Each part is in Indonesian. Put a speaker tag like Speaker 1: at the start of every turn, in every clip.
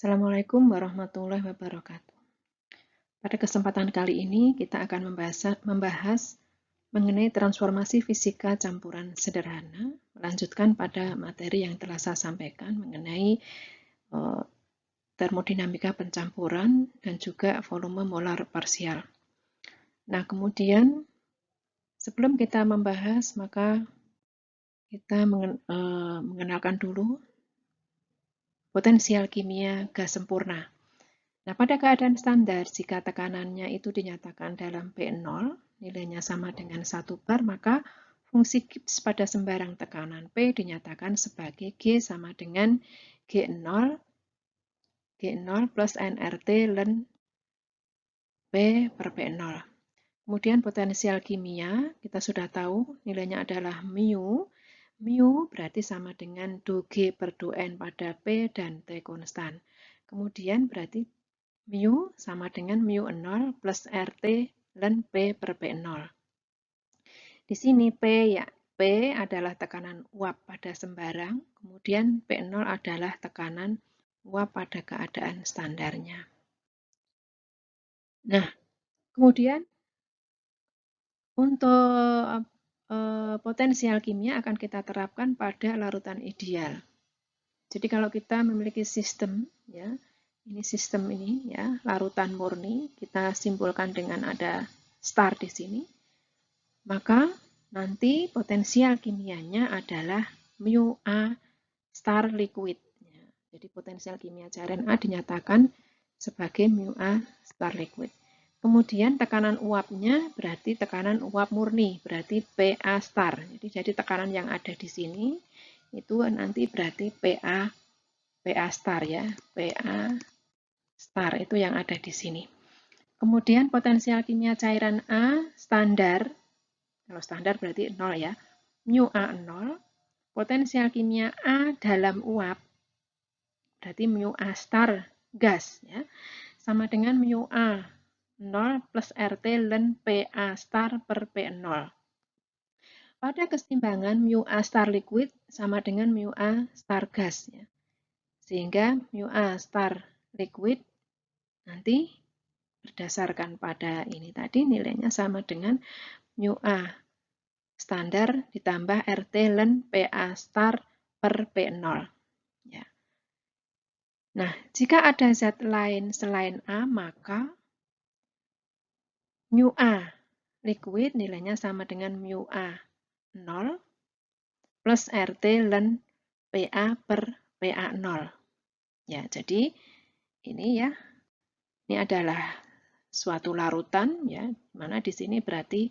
Speaker 1: Assalamualaikum warahmatullahi wabarakatuh. Pada kesempatan kali ini kita akan membahas mengenai transformasi fisika campuran sederhana, melanjutkan pada materi yang telah saya sampaikan mengenai termodinamika pencampuran dan juga volume molar parsial. Nah, kemudian sebelum kita membahas, maka kita mengenalkan dulu potensial kimia gas sempurna. Nah, pada keadaan standar, jika tekanannya itu dinyatakan dalam P0, nilainya sama dengan 1 bar, maka fungsi Gibbs pada sembarang tekanan P dinyatakan sebagai G sama dengan G0 plus nRT ln P per P0. Kemudian potensial kimia, kita sudah tahu nilainya adalah mu. Mu berarti sama dengan do G per do N pada P dan T konstan. Kemudian berarti mu sama dengan mu0 plus RT ln P per P0. Di sini P adalah tekanan uap pada sembarang, kemudian P0 adalah tekanan uap pada keadaan standarnya. Nah, kemudian untuk potensial kimia akan kita terapkan pada larutan ideal. Jadi kalau kita memiliki sistem, ya, ini sistem ini, ya, larutan murni, kita simpulkan dengan ada star di sini, maka nanti potensial kimianya adalah mu A star liquid. Ya, jadi potensial kimia cairan A dinyatakan sebagai mu A star liquid. Kemudian tekanan uapnya berarti tekanan uap murni, berarti PA star. Jadi tekanan yang ada di sini itu nanti berarti PA star, ya, PA star itu yang ada di sini. Kemudian potensial kimia cairan A standar, kalau standar berarti 0, ya, mu A 0, potensial kimia A dalam uap berarti mu A star gas, ya, sama dengan mu A 0 plus RT ln PA star per P0. Pada keseimbangan mu A star liquid sama dengan mu A star gas, ya. Sehingga mu A star liquid nanti berdasarkan pada ini tadi nilainya sama dengan mu A standar ditambah RT ln PA star per P0. Ya. Nah, jika ada zat lain selain A, maka mu A liquid nilainya sama dengan mu A 0 plus RT ln PA per PA 0. Ya, jadi ini, ya, ini adalah suatu larutan, ya, mana di sini berarti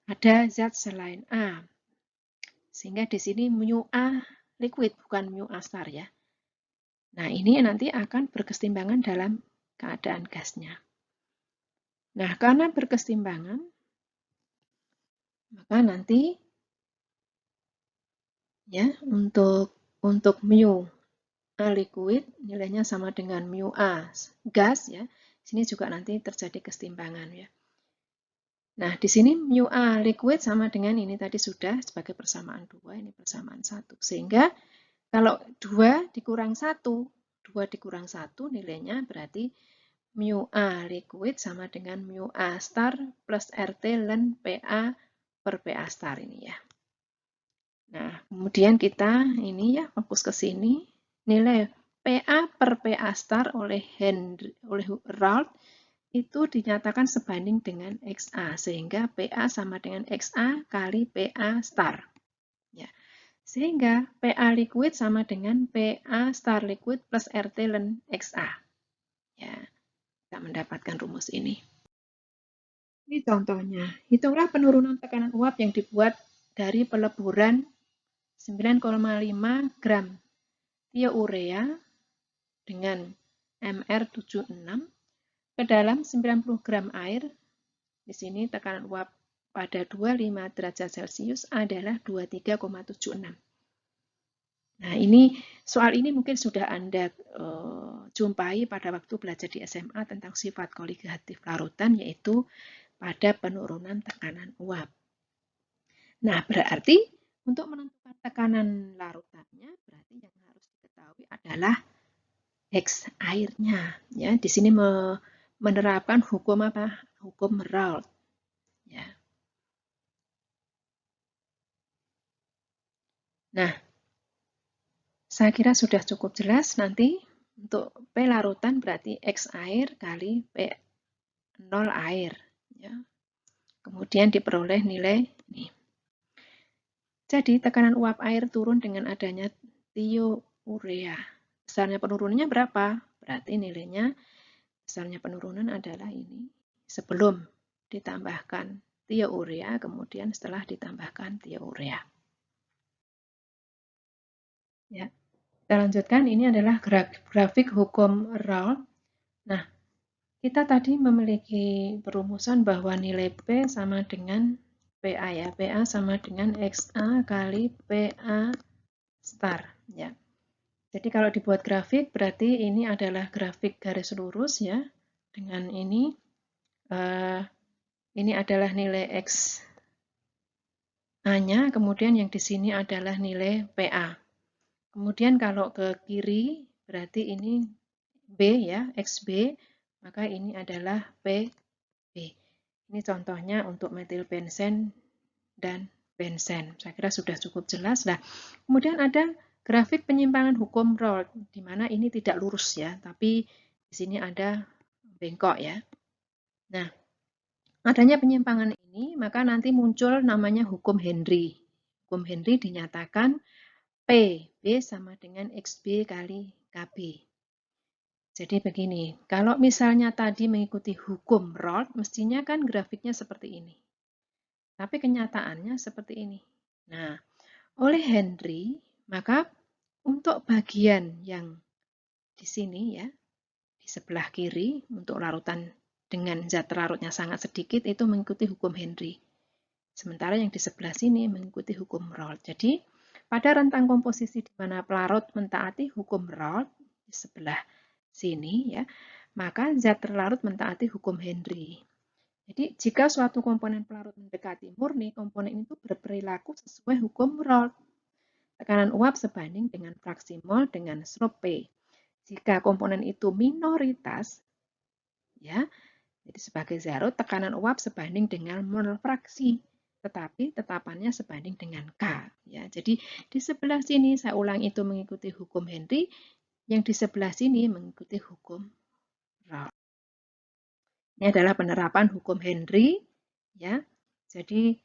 Speaker 1: ada zat selain A. Sehingga di sini mu A liquid bukan mu A star, ya. Nah, ini nanti akan berkeseimbangan dalam keadaan gasnya. Nah, karena berkeseimbangan, maka nanti, ya, untuk mu A liquid nilainya sama dengan mu A gas, ya. Sini juga nanti terjadi keseimbangan, ya. Nah, di sini mu A liquid sama dengan ini tadi sudah sebagai persamaan 2, ini persamaan 1. Sehingga kalau 2 dikurang 1, 2 dikurang 1 nilainya berarti mu A liquid sama dengan mu A star plus RT ln PA per PA star ini, ya. Nah, kemudian kita ini, ya, fokus ke sini. Nilai PA per PA star oleh Raoult itu dinyatakan sebanding dengan XA, sehingga PA sama dengan XA kali PA star. Ya. Sehingga PA liquid sama dengan PA star liquid plus RT ln XA. Ya, kita mendapatkan rumus ini. Ini contohnya. Hitunglah penurunan tekanan uap yang dibuat dari peleburan 9,5 gram thiourea dengan MR76 ke dalam 90 gram air. Di sini tekanan uap pada 25 derajat Celcius adalah 23,76. Nah, soal ini mungkin sudah Anda jumpai pada waktu belajar di SMA tentang sifat koligatif larutan, yaitu pada penurunan tekanan uap. Nah, berarti untuk menentukan tekanan larutannya, berarti yang harus diketahui adalah X airnya. Ya, di sini menerapkan hukum apa? Hukum Raoult. Ya. Nah, saya kira sudah cukup jelas. Nanti untuk P larutan berarti X air kali P0 air. Ya. Kemudian diperoleh nilai ini. Jadi tekanan uap air turun dengan adanya thiourea. Besarnya penurunannya berapa? Berarti nilainya besarnya penurunan adalah ini. Sebelum ditambahkan thiourea, kemudian setelah ditambahkan thiourea. Ya. Kita lanjutkan, ini adalah grafik hukum Raoult. Nah, kita tadi memiliki perumusan bahwa nilai P sama dengan PA ya. PA sama dengan XA kali PA star ya. Jadi kalau dibuat grafik berarti ini adalah grafik garis lurus ya. Dengan ini adalah nilai X A-nya, kemudian yang di sini adalah nilai PA. Kemudian kalau ke kiri berarti ini B ya, XB, maka ini adalah PB. Ini contohnya untuk metilbenzen dan benzen. Saya kira sudah cukup jelas. Nah, kemudian ada grafik penyimpangan hukum Raoult, di mana ini tidak lurus ya, tapi di sini ada bengkok ya. Nah, adanya penyimpangan ini, maka nanti muncul namanya hukum Henry. Hukum Henry dinyatakan PB sama dengan XB kali KB. Jadi begini, kalau misalnya tadi mengikuti hukum Raoult, mestinya kan grafiknya seperti ini. Tapi kenyataannya seperti ini. Nah, oleh Henry, maka untuk bagian yang di sini ya, di sebelah kiri, untuk larutan dengan zat larutnya sangat sedikit, itu mengikuti hukum Henry. Sementara yang di sebelah sini mengikuti hukum Raoult. Jadi, pada rentang komposisi di mana pelarut mentaati hukum Raoult, di sebelah sini ya, maka zat terlarut mentaati hukum Henry. Jadi, jika suatu komponen pelarut mendekati murni, komponen itu berperilaku sesuai hukum Raoult. Tekanan uap sebanding dengan fraksi mol dengan slope P. Jika komponen itu minoritas, ya, jadi sebagai zero, tekanan uap sebanding dengan mol fraksi, tetapi tetapannya sebanding dengan K. Ya, jadi di sebelah sini saya ulang itu mengikuti hukum Henry, yang di sebelah sini mengikuti hukum Raoult. Ini adalah penerapan hukum Henry, ya. Jadi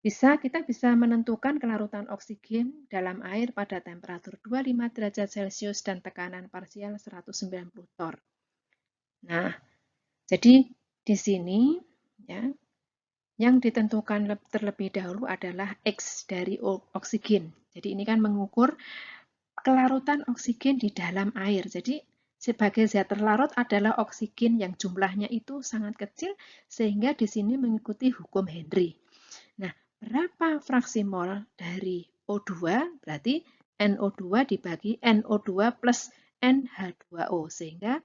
Speaker 1: kita bisa menentukan kelarutan oksigen dalam air pada temperatur 25 derajat Celcius dan tekanan parsial 190 torr. Nah, jadi di sini ya, yang ditentukan terlebih dahulu adalah X dari oksigen. Jadi ini kan mengukur kelarutan oksigen di dalam air. Jadi sebagai zat terlarut adalah oksigen yang jumlahnya itu sangat kecil sehingga di sini mengikuti hukum Henry. Nah, berapa fraksi mol dari O2? Berarti NO2 dibagi NO2 plus NH2O. Sehingga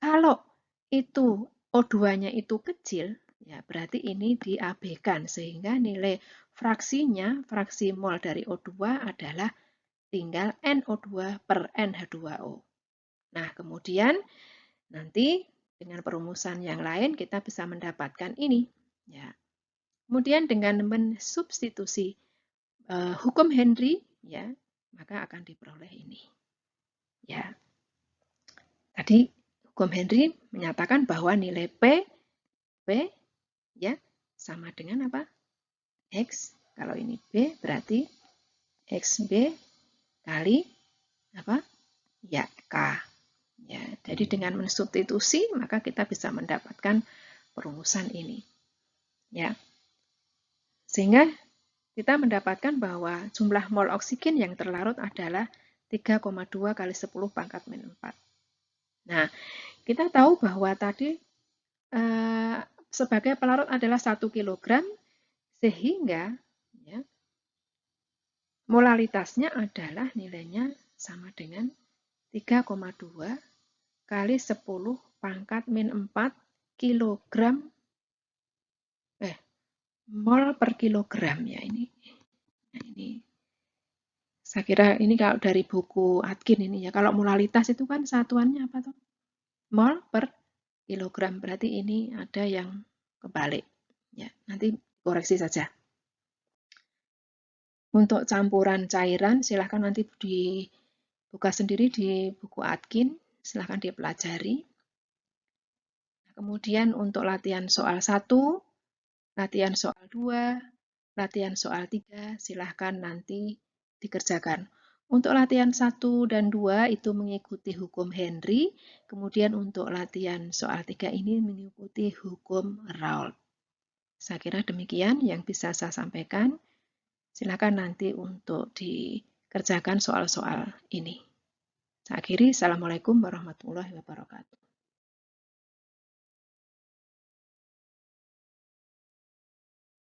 Speaker 1: kalau itu O2-nya itu kecil, ya berarti ini diabaikan. Sehingga nilai fraksinya, fraksi mol dari O2 adalah tinggal NO2 per NH2O. Nah, kemudian nanti dengan perumusan yang lain kita bisa mendapatkan ini. Ya. Kemudian dengan mensubstitusi hukum Henry, ya, maka akan diperoleh ini. Ya. Tadi hukum Henry menyatakan bahwa nilai P ya sama dengan apa? X. Kalau ini B berarti XB kali apa? Ya, K. Ya, jadi dengan mensubstitusi maka kita bisa mendapatkan perumusan ini. Ya. Sehingga kita mendapatkan bahwa jumlah mol oksigen yang terlarut adalah 3,2 kali 10 pangkat min 4. Nah, kita tahu bahwa tadi sebagai pelarut adalah 1 kg, sehingga ya, molalitasnya adalah nilainya sama dengan 3,2 kali 10 pangkat min 4 kilogram mol per kilogram ya ini. Nah, ini Saya kira ini kalau dari buku Atkin ini ya. Kalau molalitas itu kan satuannya apa tuh? Mol per kilogram. Berarti ini ada yang kebalik. Ya, nanti koreksi saja. Untuk campuran cairan, silahkan nanti dibuka sendiri di buku Atkin. Silahkan dipelajari. Kemudian untuk latihan soal 1, latihan soal 2, latihan soal 3, silahkan nanti dikerjakan. Untuk latihan 1 dan 2 itu mengikuti hukum Henry, kemudian untuk latihan soal 3 ini mengikuti hukum Raoult. Saya kira demikian yang bisa saya sampaikan. Silakan nanti untuk dikerjakan soal-soal ini. Saya akhiri, Assalamualaikum warahmatullahi wabarakatuh.